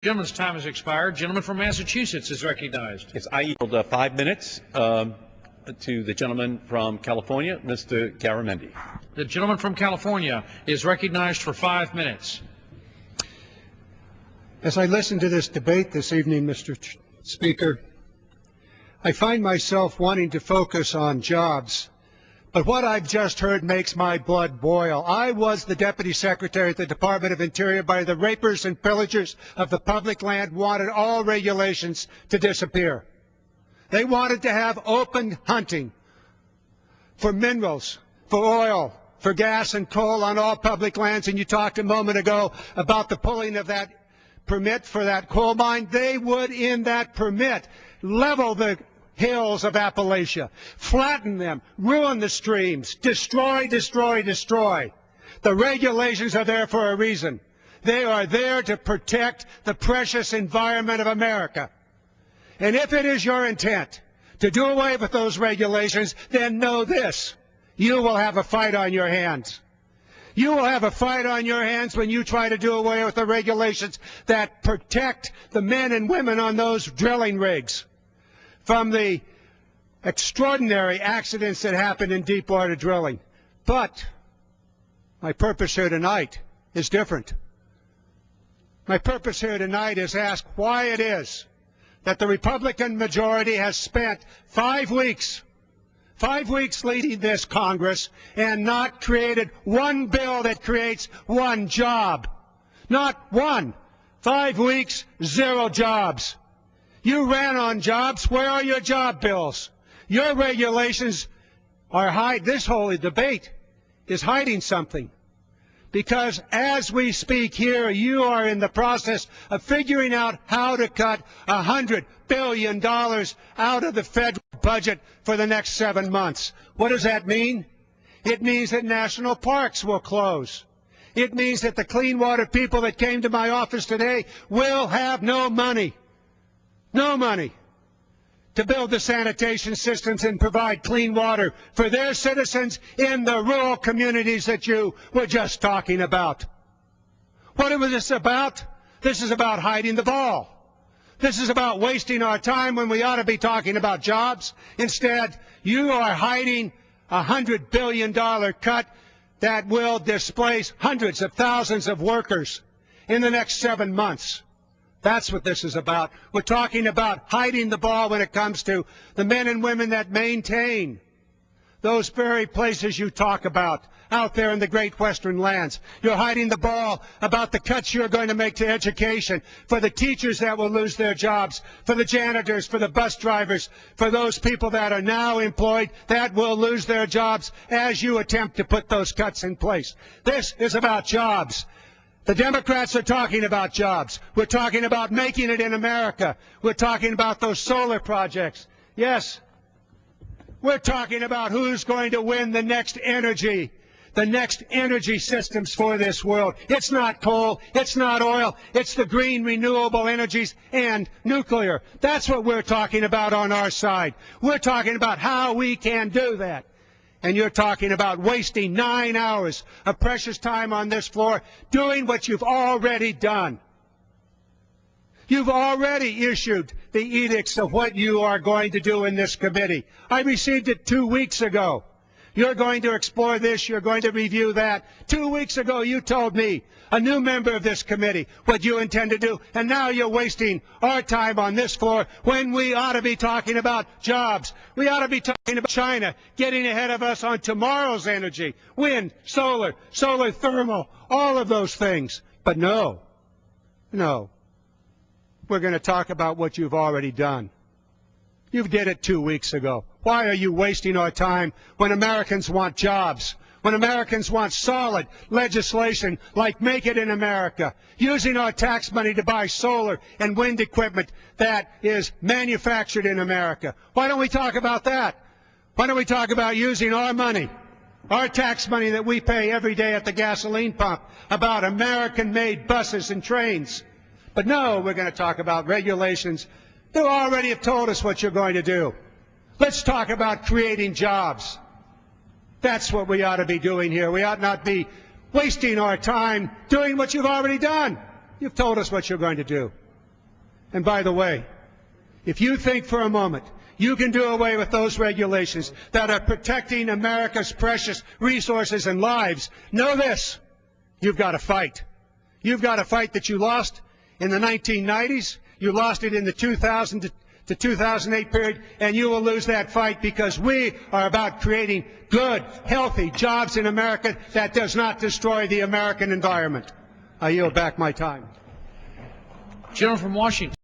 Gentleman's time has expired. Gentleman from Massachusetts is recognized. Yes, I yield 5 minutes to the gentleman from California, Mr. Garamendi. The gentleman from California is recognized for 5 minutes. As I listen to this debate this evening, Mr. Speaker, I find myself wanting to focus on jobs. But what I've just heard makes my blood boil. I was the Deputy Secretary at the Department of Interior by the rapers and pillagers of the public land wanted all regulations to disappear. They wanted to have open hunting for minerals, for oil, for gas and coal on all public lands. And you talked a moment ago about the pulling of that permit for that coal mine. They would, in that permit, level the hills of Appalachia, flatten them, ruin the streams, destroy, destroy, destroy. The regulations are there for a reason. They are there to protect the precious environment of America. And if it is your intent to do away with those regulations, then know this: you will have a fight on your hands. You will have a fight on your hands when you try to do away with the regulations that protect the men and women on those drilling rigs from the extraordinary accidents that happen in deepwater drilling. But my purpose here tonight is different. My purpose here tonight is ask why it is that the Republican majority has spent 5 weeks leading this Congress and not created one bill that creates one job. Not one. 5 weeks, 0 jobs. You ran on jobs. Where are your job bills? Your regulations are hiding. This whole debate is hiding something. Because as we speak here, you are in the process of figuring out how to cut $100 billion out of the federal budget for the next 7 months. What does that mean? It means that national parks will close. It means that the clean water people that came to my office today will have no money. No money to build the sanitation systems and provide clean water for their citizens in the rural communities that you were just talking about. What was this about? This is about hiding the ball. This is about wasting our time when we ought to be talking about jobs. Instead, you are hiding a $100 billion cut that will displace hundreds of thousands of workers in the next 7 months. That's what this is about. We're talking about hiding the ball when it comes to the men and women that maintain those very places you talk about out there in the great western lands. You're hiding the ball about the cuts you're going to make to education, for the teachers that will lose their jobs, for the janitors, for the bus drivers, for those people that are now employed that will lose their jobs as you attempt to put those cuts in place. This is about jobs. The Democrats are talking about jobs. We're talking about making it in America. We're talking about those solar projects. Yes, we're talking about who's going to win the next energy systems for this world. It's not coal. It's not oil. It's the green renewable energies and nuclear. That's what we're talking about on our side. We're talking about how we can do that. And you're talking about wasting 9 hours of precious time on this floor doing what you've already done. You've already issued the edicts of what you are going to do in this committee. I received it 2 weeks ago. You're going to explore this. You're going to review that. 2 weeks ago, you told me, a new member of this committee, what you intend to do. And now you're wasting our time on this floor when we ought to be talking about jobs. We ought to be talking about China getting ahead of us on tomorrow's energy, wind, solar thermal, all of those things. But no, we're going to talk about what you've already done. You did it 2 weeks ago. Why are you wasting our time when Americans want jobs, when Americans want solid legislation like Make It in America, using our tax money to buy solar and wind equipment that is manufactured in America? Why don't we talk about that? Why don't we talk about using our money, our tax money that we pay every day at the gasoline pump, about American-made buses and trains? But no, we're going to talk about regulations. You already have told us what you're going to do. Let's talk about creating jobs. That's what we ought to be doing here. We ought not be wasting our time doing what you've already done. You've told us what you're going to do. And by the way, if you think for a moment you can do away with those regulations that are protecting America's precious resources and lives, know this: you've got to fight. You've got a fight that you lost in the 1990s, you lost it in the 2000 to 2008 period, and you will lose that fight, because we are about creating good, healthy jobs in America that does not destroy the American environment. I yield back my time. Gentleman from Washington.